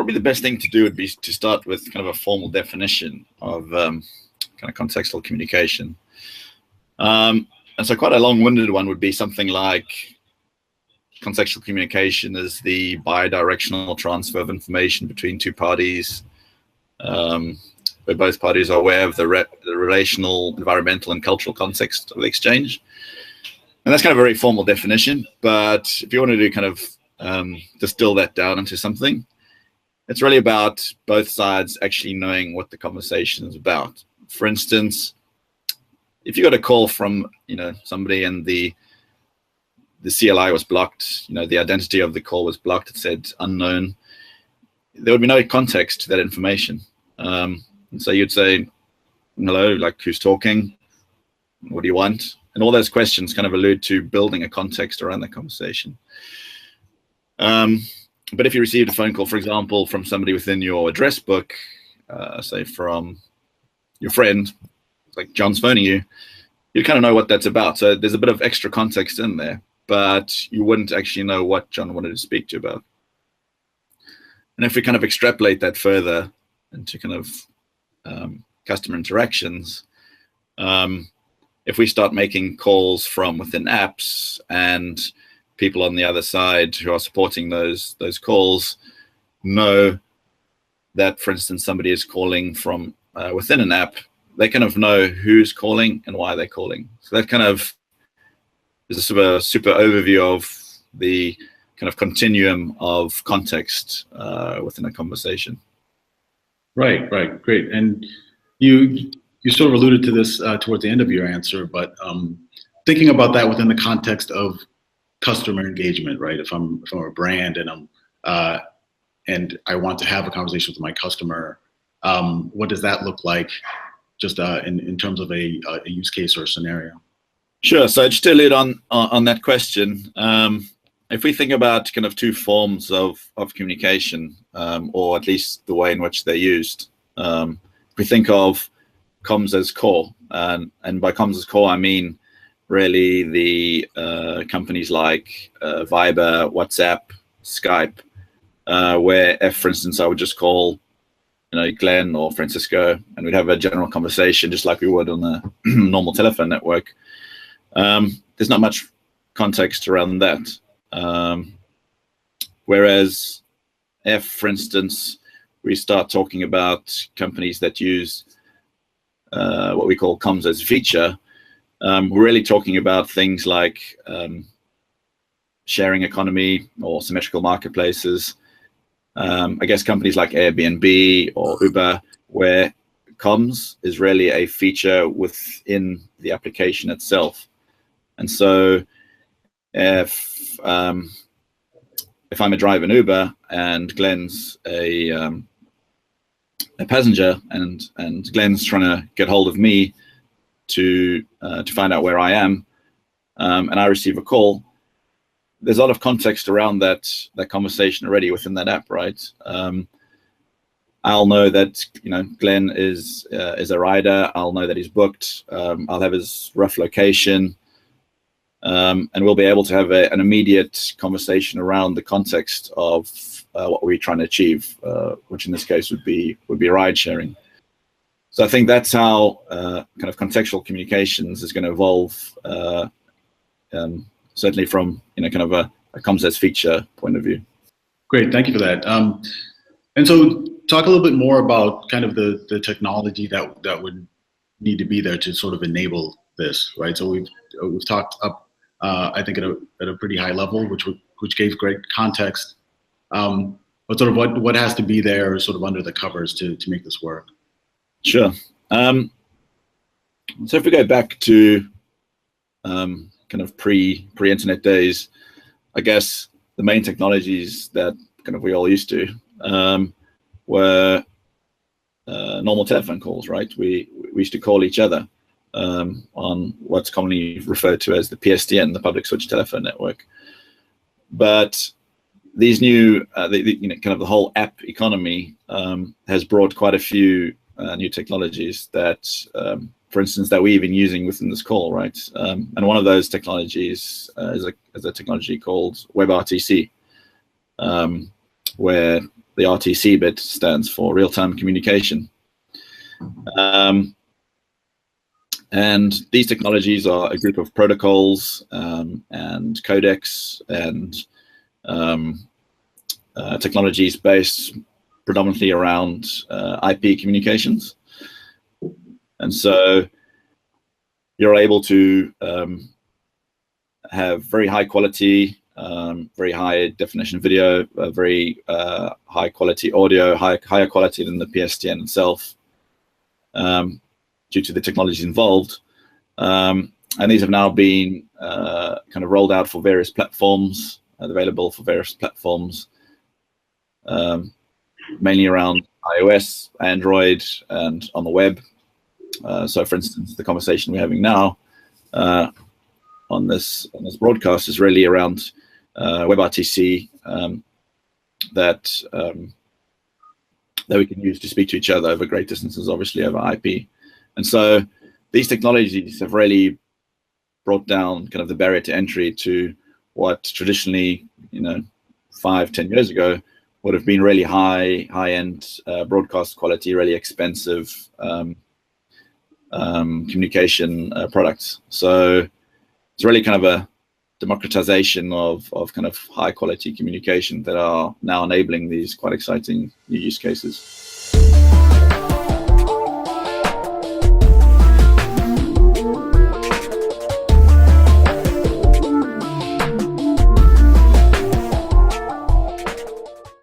probably the best thing to do would be to start with kind of a formal definition of kind of contextual communication. And so quite a long-winded one would be something like contextual communication is the bidirectional transfer of information between two parties, where both parties are aware of the relational, environmental, and cultural context of the exchange. And that's kind of a very formal definition, but if you want to do kind of distill that down into something, it's really about both sides actually knowing what the conversation is about. For instance, if you got a call from somebody and the CLI was blocked, the identity of the call was blocked, it said unknown, there would be no context to that information. And so you'd say, hello, like who's talking? What do you want? And all those questions kind of allude to building a context around the conversation. But if you received a phone call, for example, from somebody within your address book, say from your friend, like John's phoning you, you kind of know what that's about. So there's a bit of extra context in there, but you wouldn't actually know what John wanted to speak to you about. And if we kind of extrapolate that further into kind of customer interactions, if we start making calls from within apps and people on the other side who are supporting those calls know that, for instance, somebody is calling from within an app, they kind of know who's calling and why they're calling. So that kind of is a super overview of the kind of continuum of context within a conversation. Right, great. And you sort of alluded to this towards the end of your answer, but thinking about that within the context of customer engagement, right? If I'm a brand and I want to have a conversation with my customer, what does that look like, just in terms of a use case or a scenario? Sure. So just to allude on that question, if we think about kind of two forms of communication, or at least the way in which they're used, we think of comms as core, and by comms as core, I mean really the companies like Viber, WhatsApp, Skype, where if, for instance, I would just call Glenn or Francisco, and we'd have a general conversation just like we would on a normal telephone network. There's not much context around that. Whereas if, for instance, we start talking about companies that use what we call comms as a feature, we're really talking about things like sharing economy or symmetrical marketplaces. I guess companies like Airbnb or Uber, where comms is really a feature within the application itself. And so if I'm a driver in Uber and Glenn's a passenger, and Glenn's trying to get hold of me to find out where I am, and I receive a call, there's a lot of context around that conversation already within that app, right? I'll know that Glenn is a rider. I'll know that he's booked. I'll have his rough location, and we'll be able to have an immediate conversation around the context of what we're trying to achieve, which in this case would be ride sharing. So I think that's how kind of contextual communications is going to evolve, certainly from kind of a comms as feature point of view. Great, thank you for that. And so talk a little bit more about kind of the technology that would need to be there to sort of enable this, right? So we've talked up, I think at a pretty high level, which gave great context. But sort of what has to be there, sort of under the covers to make this work? Sure. So if we go back to kind of pre-internet days, I guess the main technologies that kind of we all used to were normal telephone calls, right? We used to call each other on what's commonly referred to as the PSTN, the public switch telephone network. But these new, kind of the whole app economy has brought quite a few new technologies that, for instance, that we're even using within this call, right? And one of those technologies is a technology called WebRTC, where the RTC bit stands for real-time communication. And these technologies are a group of protocols and codecs and technologies based predominantly around IP communications. And so you're able to have very high quality, very high definition video, very high quality audio, higher quality than the PSTN itself, due to the technologies involved. And these have now been kind of rolled out for various platforms, available for various platforms, mainly around iOS, Android, and on the web. So, for instance, the conversation we're having now on this broadcast is really around WebRTC that we can use to speak to each other over great distances, obviously over IP. And so these technologies have really brought down kind of the barrier to entry to what traditionally, 5-10 years ago would have been really high-end broadcast quality, really expensive communication products. So it's really kind of a democratization of kind of high quality communication that are now enabling these quite exciting new use cases.